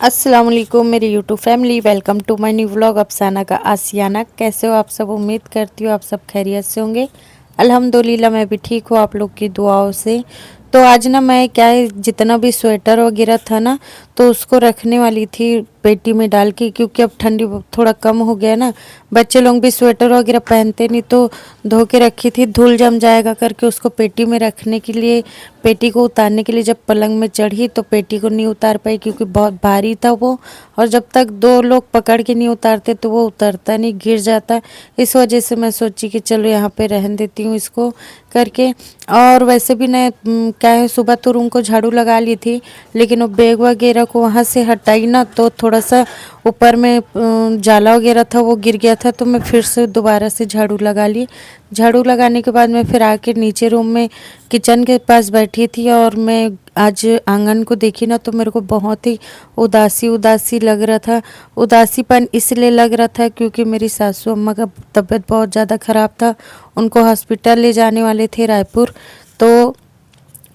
अस्सलाम वालेकुम मेरी YouTube family, welcome to my new vlog Afsana का आसियाना। कैसे हो आप सब? उम्मीद करती हूँ आप सब खैरियत से होंगे। अल्हम्दुलिल्लाह मैं भी ठीक हूँ आप लोग की दुआओं से। तो आज ना मैं क्या है, जितना भी स्वेटर वगैरह था ना तो उसको रखने वाली थी पेटी में डाल के, क्योंकि अब ठंडी थोड़ा कम हो गया ना। बच्चे लोग भी स्वेटर वगैरह पहनते नहीं, तो धो के रखी थी, धुल जम जाएगा करके उसको पेटी में रखने के लिए। पेटी को उतारने के लिए जब पलंग में चढ़ी तो पेटी को नहीं उतार पाई, क्योंकि बहुत भारी था वो। और जब तक दो लोग पकड़ के नहीं उतारते तो वो उतरता नहीं, गिर जाता। इस वजह से मैं सोची कि चलो यहाँ पे रहने देती हूँ इसको करके। और वैसे भी मैं क्या है, सुबह तो रूम को झाड़ू लगा ली थी, लेकिन वो बैग वगैरह को वहाँ से हटाई ना तो थोड़ा सा ऊपर में जाला वगैरह था वो गिर गया था, तो मैं फिर से दोबारा से झाड़ू लगा ली। झाड़ू लगाने के बाद मैं फिर आके नीचे रूम में किचन के पास बैठी थी, और मैं आज आंगन को देखी ना तो मेरे को बहुत ही उदासी उदासी लग रहा था। उदासीपन इसलिए लग रहा था क्योंकि मेरी सासू अम्मा का तबीयत बहुत ज़्यादा ख़राब था। उनको हॉस्पिटल ले जाने वाले थे रायपुर। तो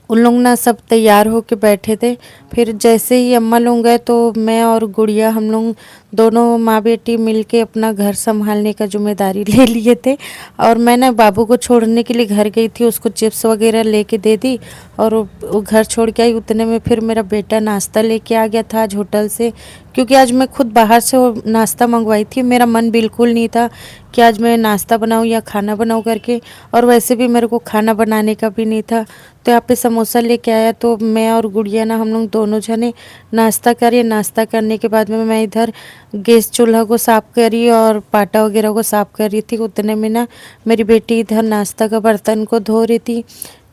उन लोग ना सब तैयार होके बैठे थे। फिर जैसे ही अम्मा लोग गए तो मैं और गुड़िया हम लोग दोनों माँ बेटी मिलके अपना घर संभालने का जिम्मेदारी ले लिए थे। और मैं ना बाबू को छोड़ने के लिए घर गई थी, उसको चिप्स वगैरह लेके दे दी और वो घर छोड़ के आई। उतने में फिर मेरा बेटा नाश्ता लेके आ गया था आज होटल से, क्योंकि आज मैं खुद बाहर से वो नाश्ता मंगवाई थी। मेरा मन बिल्कुल नहीं था कि आज मैं नाश्ता बनाऊं या खाना बनाऊं करके, और वैसे भी मेरे को खाना बनाने का भी नहीं था। तो यहाँ पे समोसा लेके आया, तो मैं और गुड़िया ना हम लोग दोनों जने नाश्ता करिए। नाश्ता करने के बाद में मैं इधर गैस चूल्हा को साफ़ करी और पाटा वगैरह को साफ़ कर रही थी। उतने में ना मेरी बेटी इधर नाश्ता का बर्तन को धो रही थी,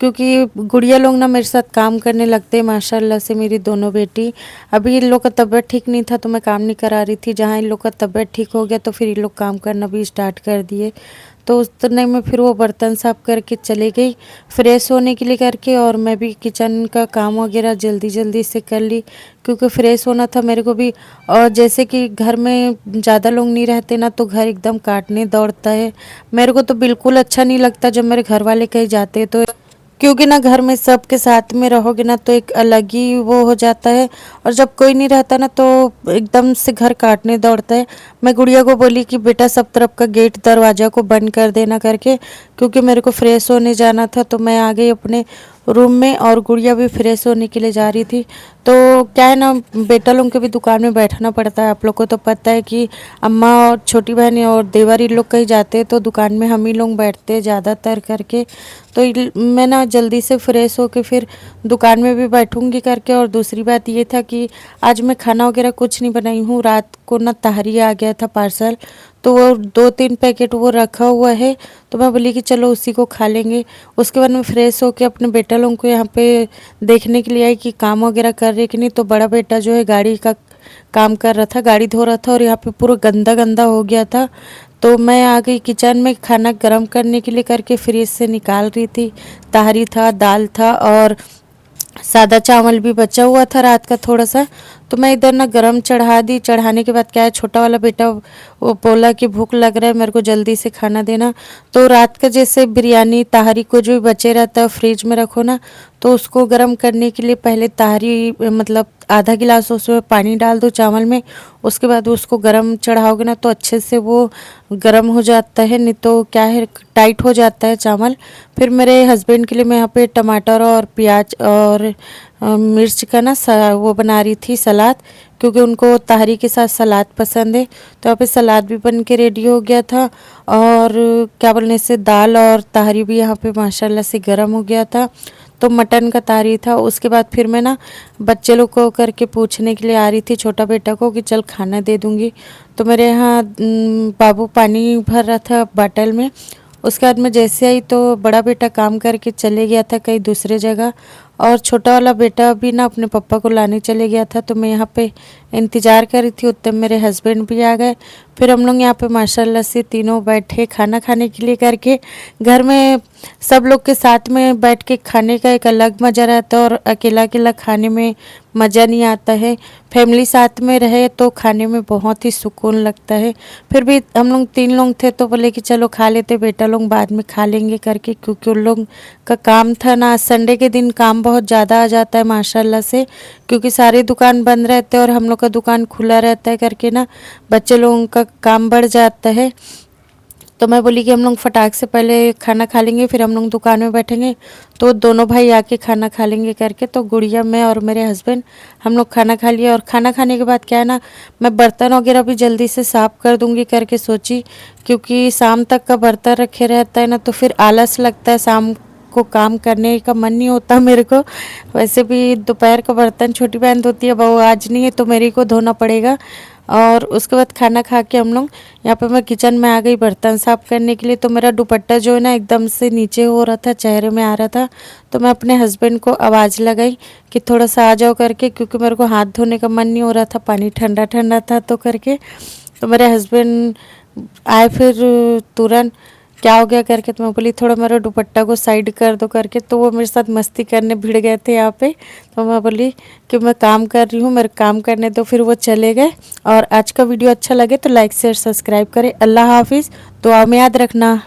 क्योंकि गुड़िया लोग ना मेरे साथ काम करने लगते हैं माशाल्लाह से। मेरी दोनों बेटी, अभी इन लोग का तबीयत ठीक नहीं था तो मैं काम नहीं करा रही थी। जहाँ इन लोग का तबीयत ठीक हो गया तो फिर इन लोग काम करना भी स्टार्ट कर दिए। तो उस तरह में फिर वो बर्तन साफ करके चले गई फ्रेश होने के लिए करके, और मैं भी किचन का काम वगैरह जल्दी जल्दी से कर ली, क्योंकि फ्रेश होना था मेरे को भी। और जैसे कि घर में ज़्यादा लोग नहीं रहते ना तो घर एकदम काटने दौड़ता है। मेरे को तो बिल्कुल अच्छा नहीं लगता जब मेरे घर वाले कहीं जाते हैं तो, क्योंकि ना घर में सबके साथ में रहोगे ना तो एक अलग ही वो हो जाता है। और जब कोई नहीं रहता ना तो एकदम से घर काटने दौड़ता है। मैं गुड़िया को बोली कि बेटा सब तरफ का गेट दरवाज़ा को बंद कर देना करके, क्योंकि मेरे को फ्रेश होने जाना था। तो मैं आ गई अपने रूम में और गुड़िया भी फ्रेश होने के लिए जा रही थी। तो क्या है ना, बेटा लोग के भी दुकान में बैठना पड़ता है। आप लोग को तो पता है कि अम्मा और छोटी बहन और देवर इन लोग कहीं जाते हैं तो दुकान में हम ही लोग बैठते हैं ज़्यादातर करके। तो मैं ना जल्दी से फ्रेश होके फिर दुकान में भी बैठूंगी करके। और दूसरी बात ये था कि आज मैं खाना वगैरह कुछ नहीं बनाई हूँ। रात को ना तहरी आ गया था पार्सल, तो वो 2-3 पैकेट वो रखा हुआ है, तो मैं बोली कि चलो उसी को खा लेंगे। उसके बाद मैं फ्रेश होके अपने बेटा लोगों को यहाँ पे देखने के लिए आई कि काम वगैरह कर रहे कि नहीं। तो बड़ा बेटा जो है गाड़ी का काम कर रहा था, गाड़ी धो रहा था, और यहाँ पे पूरा गंदा गंदा हो गया था। तो मैं आ गई किचन में खाना गर्म करने के लिए करके, फ्रिज से निकाल रही थी। तहरी था, दाल था और सादा चावल भी बचा हुआ था रात का थोड़ा सा। तो मैं इधर ना गरम चढ़ा दी। चढ़ाने के बाद क्या है, छोटा वाला बेटा वो बोला कि भूख लग रहा है, मेरे को जल्दी से खाना देना। तो रात का जैसे बिरयानी तहरी को जो बचे रहता है फ्रिज में रखो ना, तो उसको गर्म करने के लिए पहले तहरी मतलब आधा गिलास उसमें पानी डाल दो चावल में। उसके बाद उसको गरम चढ़ाओगे ना तो अच्छे से वो गरम हो जाता है, नहीं तो क्या है टाइट हो जाता है चावल। फिर मेरे हस्बैंड के लिए मैं यहाँ पे टमाटर और प्याज और मिर्च का ना वो बना रही थी सलाद, क्योंकि उनको तहरी के साथ सलाद पसंद है। तो यहाँ पे सलाद भी बन के रेडी हो गया था। और क्या बोलने से दाल और तहरी भी यहाँ पे माशाल्लाह से गर्म हो गया था। तो मटन का तहरी था। उसके बाद फिर मैं ना बच्चे लोग को करके पूछने के लिए आ रही थी छोटा बेटा को कि चल खाना दे दूँगी। तो मेरे यहाँ बाबू पानी भर रहा था बाटल में। उसके बाद मैं जैसे आई तो बड़ा बेटा काम करके चले गया था कहीं दूसरे जगह, और छोटा वाला बेटा भी ना अपने पापा को लाने चले गया था। तो मैं यहाँ पे इंतज़ार कर रही थी, उतने मेरे हस्बैंड भी आ गए। फिर हम लोग यहाँ पे माशाल्लाह से तीनों बैठे खाना खाने के लिए करके। घर में सब लोग के साथ में बैठ के खाने का एक अलग मज़ा रहता है, और अकेला अकेला खाने में मज़ा नहीं आता है। फैमिली साथ में रहे तो खाने में बहुत ही सुकून लगता है। फिर भी हम लोग 3 लोग थे तो बोले कि चलो खा लेते, बेटा लोग बाद में खा लेंगे करके, क्योंकि उन लोग का काम था ना। संडे के दिन काम बहुत ज़्यादा आ जाता है माशाल्लाह से, क्योंकि सारी दुकान बंद रहते हैं और हम लोग का दुकान खुला रहता है करके ना बच्चे लोगों का काम बढ़ जाता है। तो मैं बोली कि हम लोग फटाक से पहले खाना खा लेंगे, फिर हम लोग दुकान में बैठेंगे, तो दोनों भाई आके खाना खा लेंगे करके। तो गुड़िया, मैं और मेरे हस्बैंड हम लोग खाना खा लिया। और खाना खाने के बाद क्या है ना, मैं बर्तन वगैरह भी जल्दी से साफ़ कर दूंगी करके सोची, क्योंकि शाम तक का बर्तन रखे रहता है ना तो फिर आलस लगता है, शाम को काम करने का मन नहीं होता मेरे को। वैसे भी दोपहर का बर्तन छोटी बहन धोती है, बहू आज नहीं है तो मेरे को धोना पड़ेगा। और उसके बाद खाना खा के हम लोग यहाँ पे मैं किचन में आ गई बर्तन साफ़ करने के लिए। तो मेरा दुपट्टा जो है ना एकदम से नीचे हो रहा था, चेहरे में आ रहा था। तो मैं अपने हस्बैंड को आवाज़ लगाई कि थोड़ा सा आ जाओ करके, क्योंकि मेरे को हाथ धोने का मन नहीं हो रहा था, पानी ठंडा ठंडा था तो करके। तो मेरे हस्बैंड आए फिर तुरंत, क्या हो गया करके। तो मैं बोली थोड़ा मेरा दुपट्टा को साइड कर दो करके। तो वो मेरे साथ मस्ती करने भिड़ गए थे यहाँ पे। तो मैं बोली कि मैं काम कर रही हूँ, मेरे काम करने दो। फिर वो चले गए। और आज का वीडियो अच्छा लगे तो लाइक शेयर सब्सक्राइब करें। अल्लाह हाफिज़, दुआ में याद रखना।